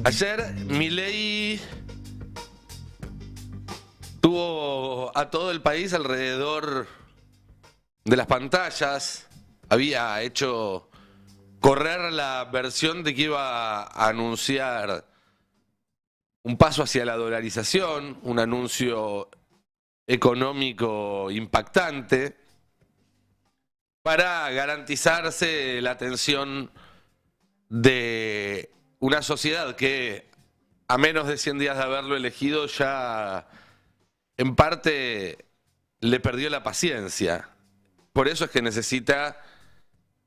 Ayer Milei tuvo a todo el país alrededor de las pantallas. Había hecho correr la versión de que iba a anunciar un paso hacia la dolarización, un anuncio económico impactante para garantizarse la atención de una sociedad que a menos de 100 días de haberlo elegido ya en parte le perdió la paciencia. Por eso es que necesita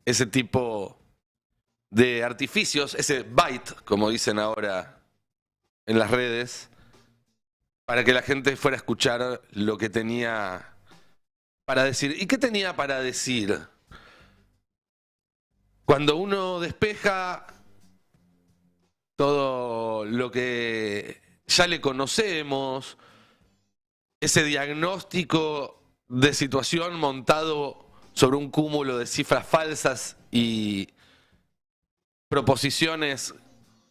ese tipo de artificios, ese bite, como dicen ahora en las redes, para que la gente fuera a escuchar lo que tenía para decir. ¿Y qué tenía para decir? Cuando uno despeja todo lo que ya le conocemos, ese diagnóstico de situación montado sobre un cúmulo de cifras falsas y proposiciones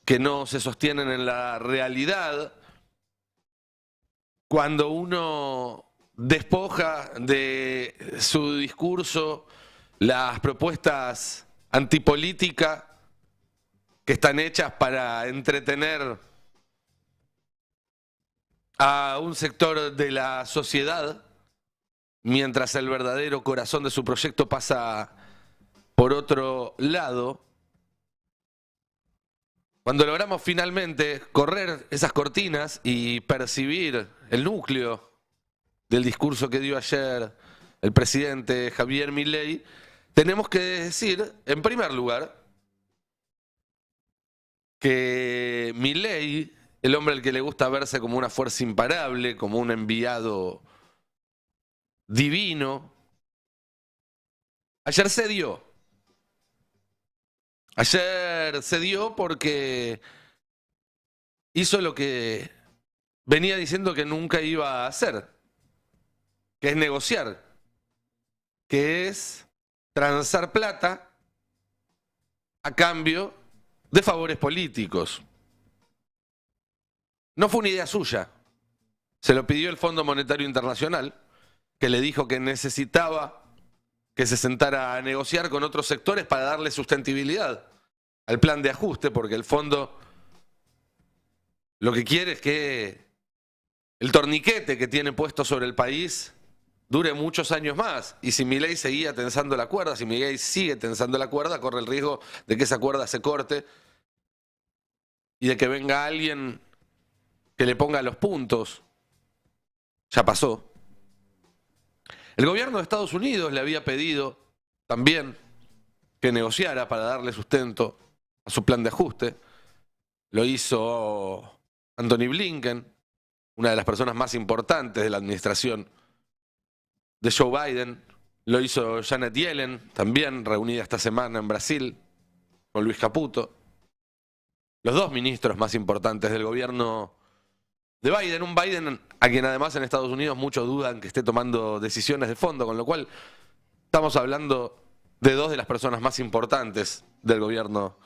que no se sostienen en la realidad, cuando uno despoja de su discurso las propuestas antipolíticas que están hechas para entretener a un sector de la sociedad, mientras el verdadero corazón de su proyecto pasa por otro lado. Cuando logramos finalmente correr esas cortinas y percibir el núcleo del discurso que dio ayer el presidente Javier Milei, tenemos que decir, en primer lugar, que Milei, el hombre al que le gusta verse como una fuerza imparable, como un enviado divino, ayer se dio. Ayer se dio porque hizo lo que venía diciendo que nunca iba a hacer, que es negociar, que es transar plata a cambio de favores políticos. No fue una idea suya, se lo pidió el Fondo Monetario Internacional, que le dijo que necesitaba que se sentara a negociar con otros sectores para darle sustentabilidad al plan de ajuste, porque el fondo lo que quiere es que el torniquete que tiene puesto sobre el país dure muchos años más. Y si Milei seguía tensando la cuerda, si Milei sigue tensando la cuerda, corre el riesgo de que esa cuerda se corte y de que venga alguien que le ponga los puntos. Ya pasó. El gobierno de Estados Unidos le había pedido también que negociara para darle sustento a su plan de ajuste. Lo hizo Antony Blinken, una de las personas más importantes de la administración de Joe Biden. Lo hizo Janet Yellen, también reunida esta semana en Brasil con Luis Caputo. Los dos ministros más importantes del gobierno de Biden, un Biden a quien además en Estados Unidos muchos dudan que esté tomando decisiones de fondo, con lo cual estamos hablando de dos de las personas más importantes del gobierno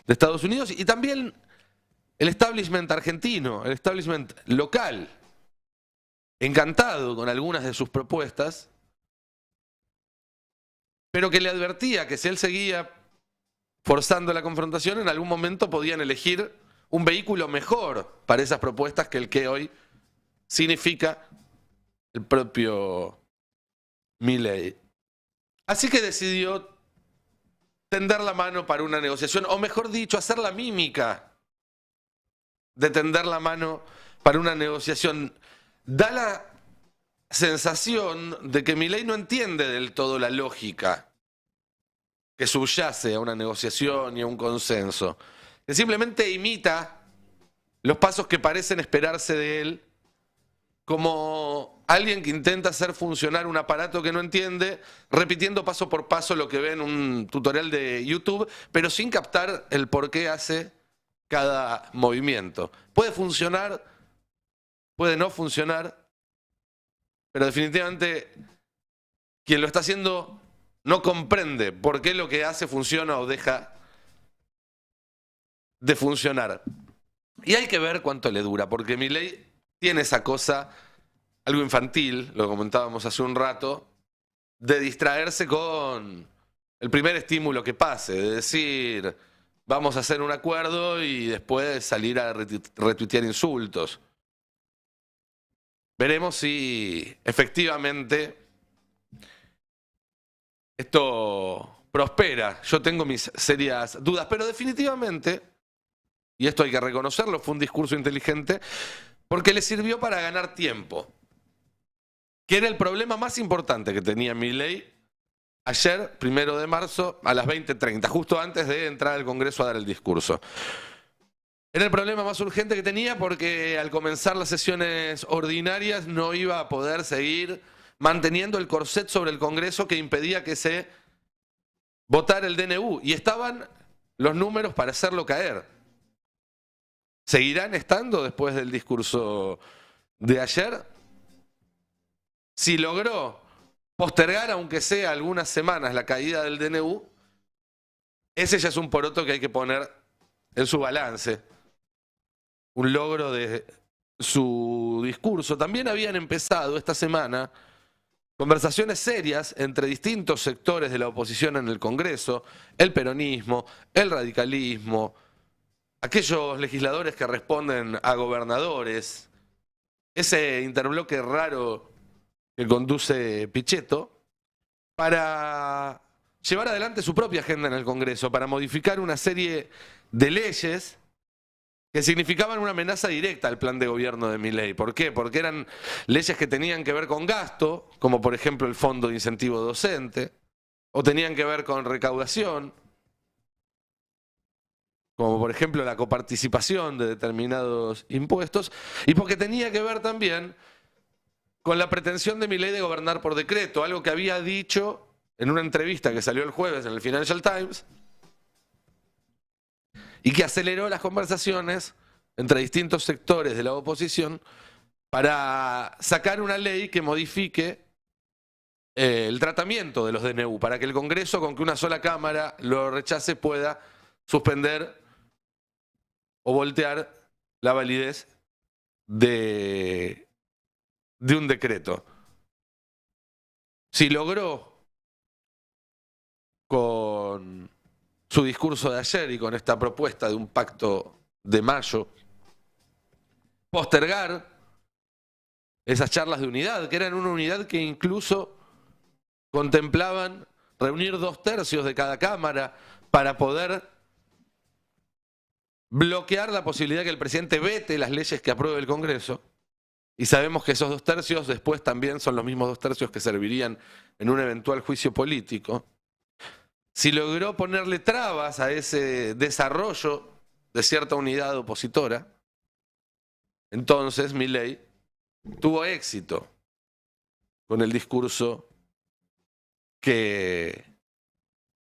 de Estados Unidos y también el establishment argentino, el establishment local, encantado con algunas de sus propuestas, pero que le advertía que si él seguía forzando la confrontación, en algún momento podían elegir un vehículo mejor para esas propuestas que el que hoy significa el propio Milei. Así que decidió tender la mano para una negociación, o mejor dicho, hacer la mímica de tender la mano para una negociación. Da la sensación de que Milei no entiende del todo la lógica que subyace a una negociación y a un consenso, que simplemente imita los pasos que parecen esperarse de él, como alguien que intenta hacer funcionar un aparato que no entiende, repitiendo paso por paso lo que ve en un tutorial de YouTube, pero sin captar el por qué hace cada movimiento. Puede funcionar, puede no funcionar, pero definitivamente quien lo está haciendo no comprende por qué lo que hace funciona o deja de funcionar. Y hay que ver cuánto le dura, porque Milei tiene esa cosa, algo infantil, lo comentábamos hace un rato, de distraerse con el primer estímulo que pase, de decir, vamos a hacer un acuerdo y después salir a retuitear insultos. Veremos si efectivamente esto prospera. Yo tengo mis serias dudas, pero definitivamente, y esto hay que reconocerlo, fue un discurso inteligente porque le sirvió para ganar tiempo, que era el problema más importante que tenía Milei ayer, 1 de marzo, a las 20:30, justo antes de entrar al Congreso a dar el discurso. Era el problema más urgente que tenía porque al comenzar las sesiones ordinarias no iba a poder seguir manteniendo el corset sobre el Congreso que impedía que se votara el DNU. Y estaban los números para hacerlo caer. ¿Seguirán estando después del discurso de ayer? Si logró postergar, aunque sea algunas semanas, la caída del DNU, ese ya es un poroto que hay que poner en su balance. Un logro de su discurso. También habían empezado esta semana conversaciones serias entre distintos sectores de la oposición en el Congreso, el peronismo, el radicalismo, aquellos legisladores que responden a gobernadores, ese interbloque raro que conduce Pichetto, para llevar adelante su propia agenda en el Congreso, para modificar una serie de leyes que significaban una amenaza directa al plan de gobierno de Milei. ¿Por qué? Porque eran leyes que tenían que ver con gasto, como por ejemplo el Fondo de Incentivo Docente, o tenían que ver con recaudación, como por ejemplo la coparticipación de determinados impuestos, y porque tenía que ver también con la pretensión de Milei de gobernar por decreto, algo que había dicho en una entrevista que salió el jueves en el Financial Times, y que aceleró las conversaciones entre distintos sectores de la oposición para sacar una ley que modifique el tratamiento de los DNU, para que el Congreso, con que una sola Cámara lo rechace, pueda suspender o voltear la validez de un decreto. Si logró con su discurso de ayer y con esta propuesta de un pacto de mayo, postergar esas charlas de unidad, que eran una unidad que incluso contemplaban reunir 2/3 de cada Cámara para poder bloquear la posibilidad que el presidente vete las leyes que apruebe el Congreso. Y sabemos que esos 2/3 después también son los mismos 2/3 que servirían en un eventual juicio político. Si logró ponerle trabas a ese desarrollo de cierta unidad opositora, entonces Milei tuvo éxito con el discurso que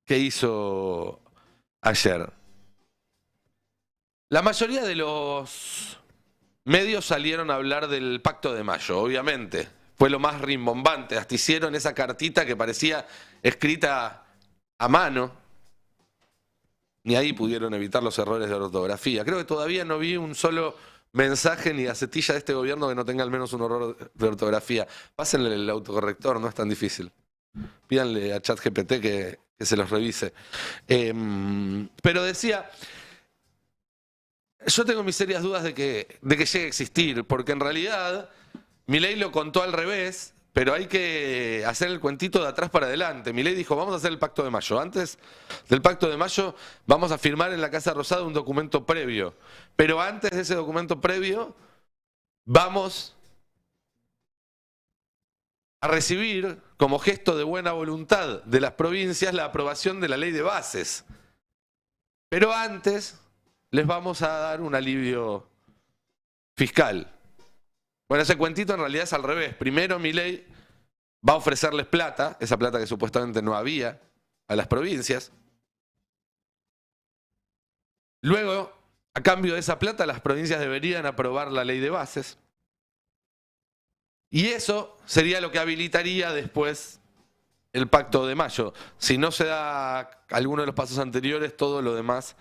hizo ayer. La mayoría de los medios salieron a hablar del Pacto de Mayo, obviamente. Fue lo más rimbombante. Hasta hicieron esa cartita que parecía escrita a mano, ni ahí pudieron evitar los errores de ortografía. Creo que todavía no vi un solo mensaje ni acetilla de este gobierno que no tenga al menos un error de ortografía. Pásenle el autocorrector, no es tan difícil. Pídanle a ChatGPT que se los revise. Pero decía, yo tengo mis serias dudas de que llegue a existir, porque en realidad Milei lo contó al revés. Pero hay que hacer el cuentito de atrás para adelante. Milei dijo, vamos a hacer el Pacto de Mayo. Antes del Pacto de Mayo vamos a firmar en la Casa Rosada un documento previo. Pero antes de ese documento previo vamos a recibir, como gesto de buena voluntad de las provincias, la aprobación de la ley de bases. Pero antes les vamos a dar un alivio fiscal. Bueno, ese cuentito en realidad es al revés. Primero Milei va a ofrecerles plata, esa plata que supuestamente no había, a las provincias. Luego, a cambio de esa plata, las provincias deberían aprobar la ley de bases. Y eso sería lo que habilitaría después el Pacto de Mayo. Si no se da alguno de los pasos anteriores, todo lo demás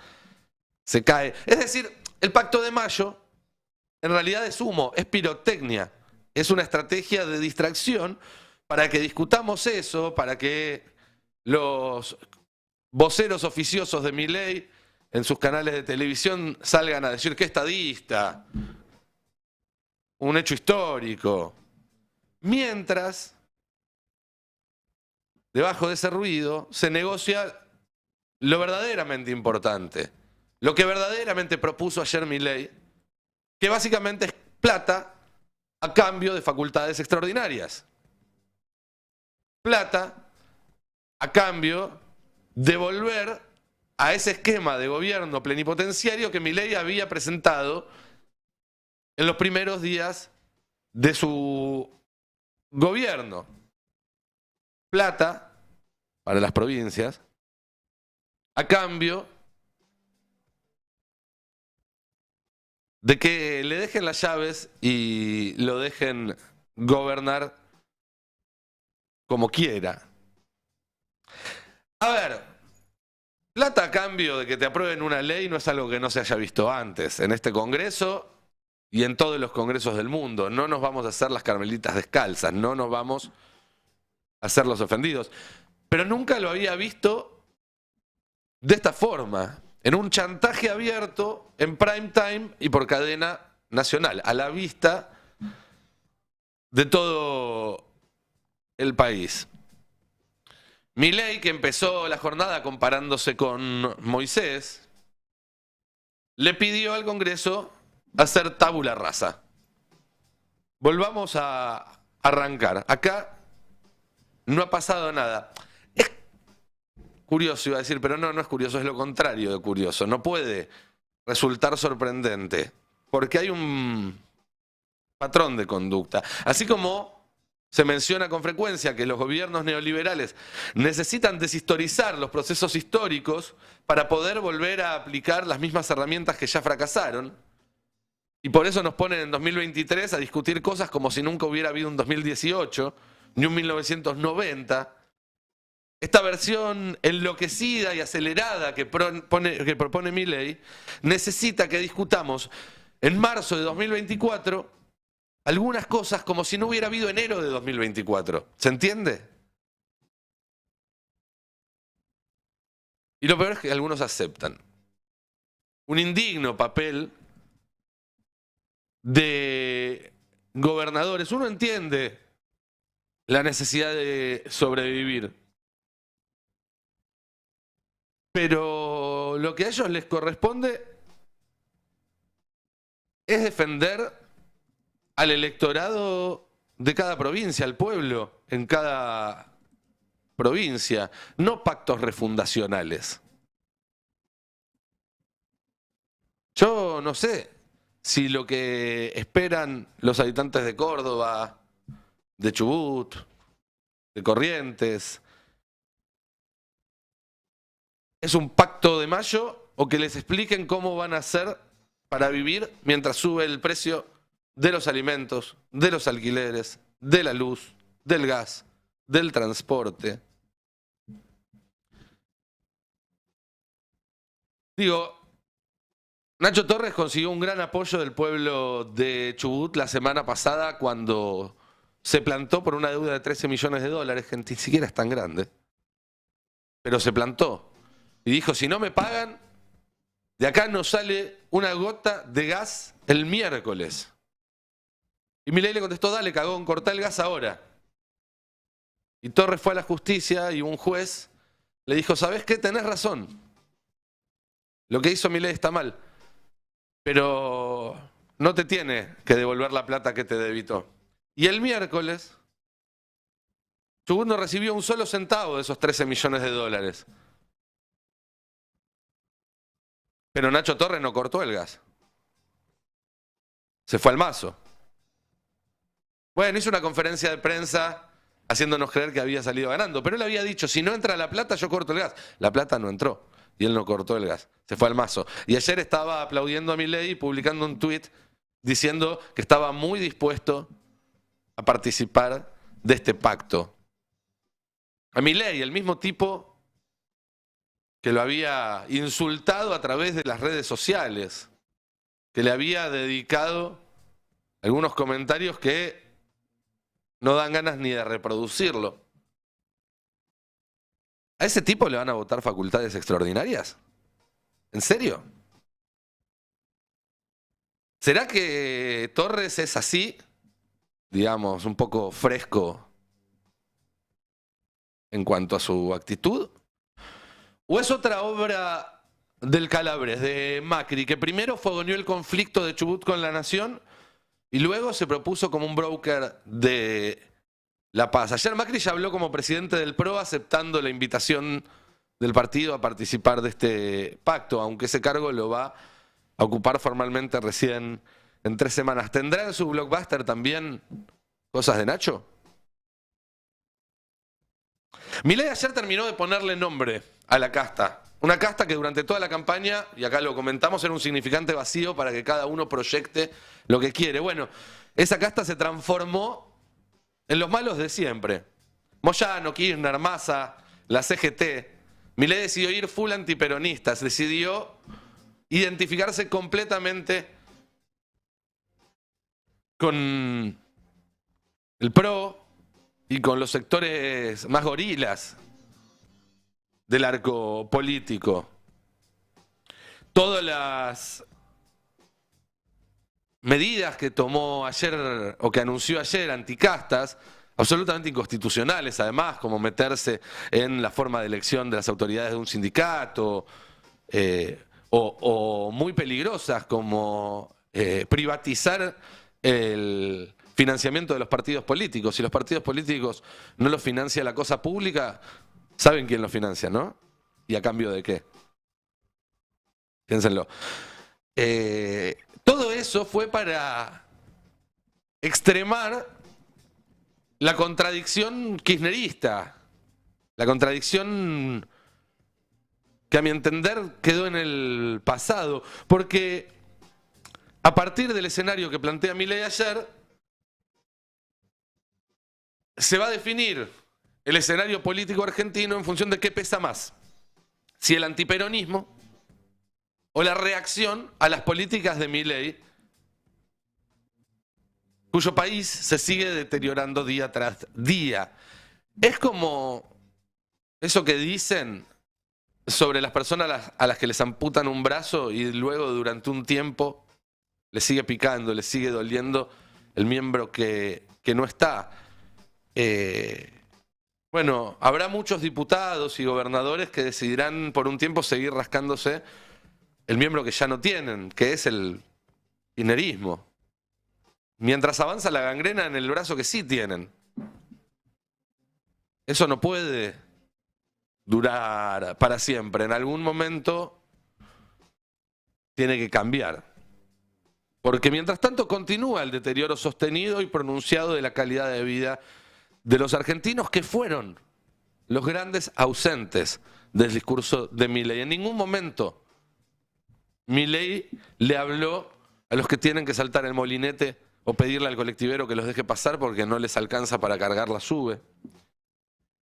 se cae. Es decir, el Pacto de Mayo en realidad es humo, es pirotecnia. Es una estrategia de distracción para que discutamos eso, para que los voceros oficiosos de Milei en sus canales de televisión salgan a decir que estadista, un hecho histórico. Mientras, debajo de ese ruido, se negocia lo verdaderamente importante, lo que verdaderamente propuso ayer Milei, que básicamente es plata a cambio de facultades extraordinarias. Plata a cambio de volver a ese esquema de gobierno plenipotenciario que Milei había presentado en los primeros días de su gobierno. Plata para las provincias a cambio de que le dejen las llaves y lo dejen gobernar como quiera. A ver, plata a cambio de que te aprueben una ley no es algo que no se haya visto antes en este Congreso y en todos los congresos del mundo. No nos vamos a hacer las carmelitas descalzas, no nos vamos a hacer los ofendidos. Pero nunca lo había visto de esta forma, en un chantaje abierto, en prime time y por cadena nacional, a la vista de todo el país. Milei, que empezó la jornada comparándose con Moisés, le pidió al Congreso hacer tabula rasa. Volvamos a arrancar. Acá no ha pasado nada. Es curioso, iba a decir, pero no es curioso, es lo contrario de curioso. No puede resultar sorprendente, porque hay un patrón de conducta. Así como se menciona con frecuencia que los gobiernos neoliberales necesitan deshistorizar los procesos históricos para poder volver a aplicar las mismas herramientas que ya fracasaron. Y por eso nos ponen en 2023 a discutir cosas como si nunca hubiera habido un 2018, ni un 1990. Esta versión enloquecida y acelerada que propone Milei necesita que discutamos en marzo de 2024 algunas cosas como si no hubiera habido enero de 2024. ¿Se entiende? Y lo peor es que algunos aceptan un indigno papel de gobernadores. Uno entiende la necesidad de sobrevivir, pero lo que a ellos les corresponde es defender al electorado de cada provincia, al pueblo en cada provincia, no pactos refundacionales. Yo no sé si lo que esperan los habitantes de Córdoba, de Chubut, de Corrientes, es un pacto de mayo o que les expliquen cómo van a hacer para vivir mientras sube el precio de los alimentos, de los alquileres, de la luz, del gas, del transporte. Digo, Nacho Torres consiguió un gran apoyo del pueblo de Chubut la semana pasada cuando se plantó por una deuda de 13 millones de dólares, que ni siquiera es tan grande, pero se plantó y dijo, si no me pagan, de acá no sale una gota de gas el miércoles. Y Milei le contestó, dale, cagón, cortá el gas ahora. Y Torres fue a la justicia y un juez le dijo, ¿sabés qué? Tenés razón. Lo que hizo Milei está mal, pero no te tiene que devolver la plata que te debitó. Y el miércoles, Chubut no recibió un solo centavo de esos 13 millones de dólares. Pero Nacho Torres no cortó el gas. Se fue al mazo. Bueno, hizo una conferencia de prensa haciéndonos creer que había salido ganando, pero él había dicho, si no entra la plata, yo corto el gas. La plata no entró y él no cortó el gas, se fue al mazo. Y ayer estaba aplaudiendo a Milei y publicando un tuit diciendo que estaba muy dispuesto a participar de este pacto. A Milei, el mismo tipo que lo había insultado a través de las redes sociales, que le había dedicado algunos comentarios que no dan ganas ni de reproducirlo. ¿A ese tipo le van a votar facultades extraordinarias? ¿En serio? ¿Será que Torres es así, digamos, un poco fresco en cuanto a su actitud? ¿O es otra obra del Calabres, de Macri, que primero fogoneó el conflicto de Chubut con la Nación y luego se propuso como un broker de la paz? Ayer Macri ya habló como presidente del PRO aceptando la invitación del partido a participar de este pacto, aunque ese cargo lo va a ocupar formalmente recién en 3 semanas. ¿Tendrá en su blockbuster también cosas de Nacho? Milei ayer terminó de ponerle nombre a la casta. Una casta que durante toda la campaña, y acá lo comentamos, era un significante vacío para que cada uno proyecte lo que quiere. Bueno, esa casta se transformó en los malos de siempre. Moyano, Kirchner, Massa, la CGT. Milei decidió ir full antiperonistas, decidió identificarse completamente con el PRO y con los sectores más gorilas del arco político. Todas las medidas que tomó ayer o que anunció ayer anticastas, absolutamente inconstitucionales además, como meterse en la forma de elección de las autoridades de un sindicato, o muy peligrosas como privatizar el financiamiento de los partidos políticos. Si los partidos políticos no los financia la cosa pública, saben quién los financia, ¿no? ¿Y a cambio de qué? Piénsenlo. Todo eso fue para extremar la contradicción kirchnerista, la contradicción que a mi entender quedó en el pasado, porque a partir del escenario que plantea Milei ayer, se va a definir el escenario político argentino en función de qué pesa más, si el antiperonismo o la reacción a las políticas de Milei, cuyo país se sigue deteriorando día tras día. Es como eso que dicen sobre las personas a las que les amputan un brazo y luego durante un tiempo les sigue picando, les sigue doliendo el miembro que no está. Bueno, habrá muchos diputados y gobernadores que decidirán por un tiempo seguir rascándose el miembro que ya no tienen, que es el kirchnerismo. Mientras avanza la gangrena en el brazo que sí tienen. Eso no puede durar para siempre. En algún momento tiene que cambiar. Porque mientras tanto continúa el deterioro sostenido y pronunciado de la calidad de vida de los argentinos, que fueron los grandes ausentes del discurso de Milei. En ningún momento Milei le habló a los que tienen que saltar el molinete o pedirle al colectivero que los deje pasar porque no les alcanza para cargar la SUBE.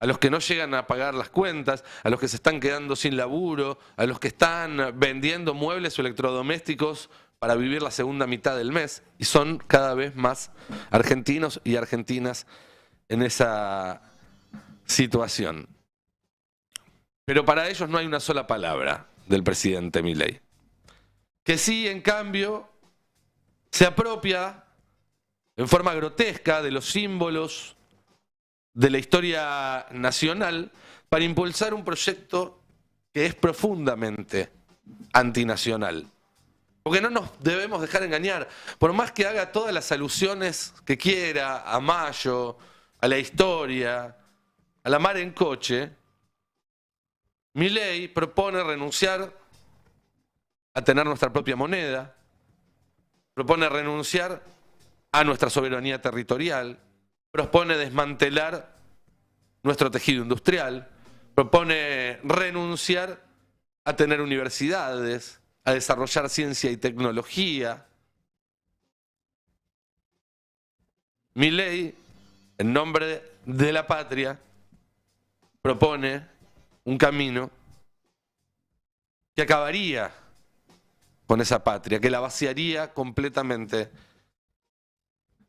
A los que no llegan a pagar las cuentas, a los que se están quedando sin laburo, a los que están vendiendo muebles o electrodomésticos para vivir la segunda mitad del mes. Y son cada vez más argentinos y argentinas en esa situación. Pero para ellos no hay una sola palabra del presidente Milei. Que sí, en cambio, se apropia en forma grotesca de los símbolos de la historia nacional para impulsar un proyecto que es profundamente antinacional. Porque no nos debemos dejar engañar. Por más que haga todas las alusiones que quiera a Mayo, a la historia, a la mar en coche, Milei propone renunciar a tener nuestra propia moneda, propone renunciar a nuestra soberanía territorial, propone desmantelar nuestro tejido industrial, propone renunciar a tener universidades, a desarrollar ciencia y tecnología. Milei, en nombre de la patria, propone un camino que acabaría con esa patria, que la vaciaría completamente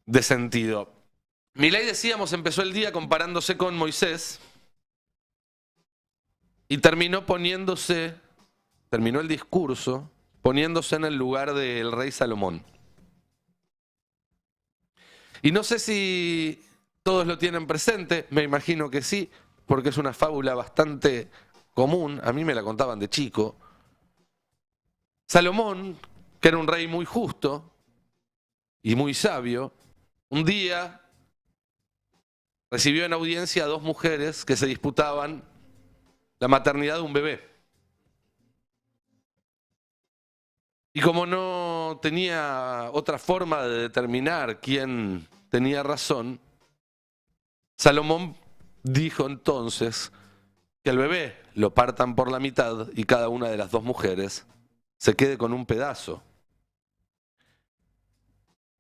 de sentido. Milei, decíamos, empezó el día comparándose con Moisés y terminó el discurso poniéndose en el lugar del rey Salomón. Y no sé si todos lo tienen presente, me imagino que sí, porque es una fábula bastante común, a mí me la contaban de chico. Salomón, que era un rey muy justo y muy sabio, un día recibió en audiencia a dos mujeres que se disputaban la maternidad de un bebé. Y como no tenía otra forma de determinar quién tenía razón, Salomón dijo entonces que el bebé lo partan por la mitad y cada una de las dos mujeres se quede con un pedazo.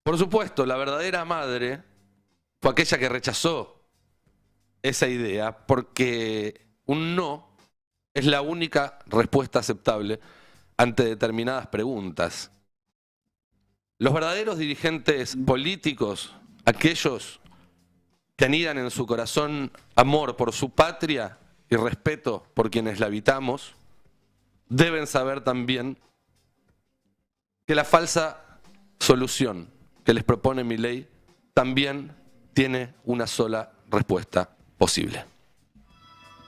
Por supuesto, la verdadera madre fue aquella que rechazó esa idea porque un no es la única respuesta aceptable ante determinadas preguntas. Los verdaderos dirigentes políticos, aquellos que anidan en su corazón amor por su patria y respeto por quienes la habitamos, deben saber también que la falsa solución que les propone Milei también tiene una sola respuesta posible.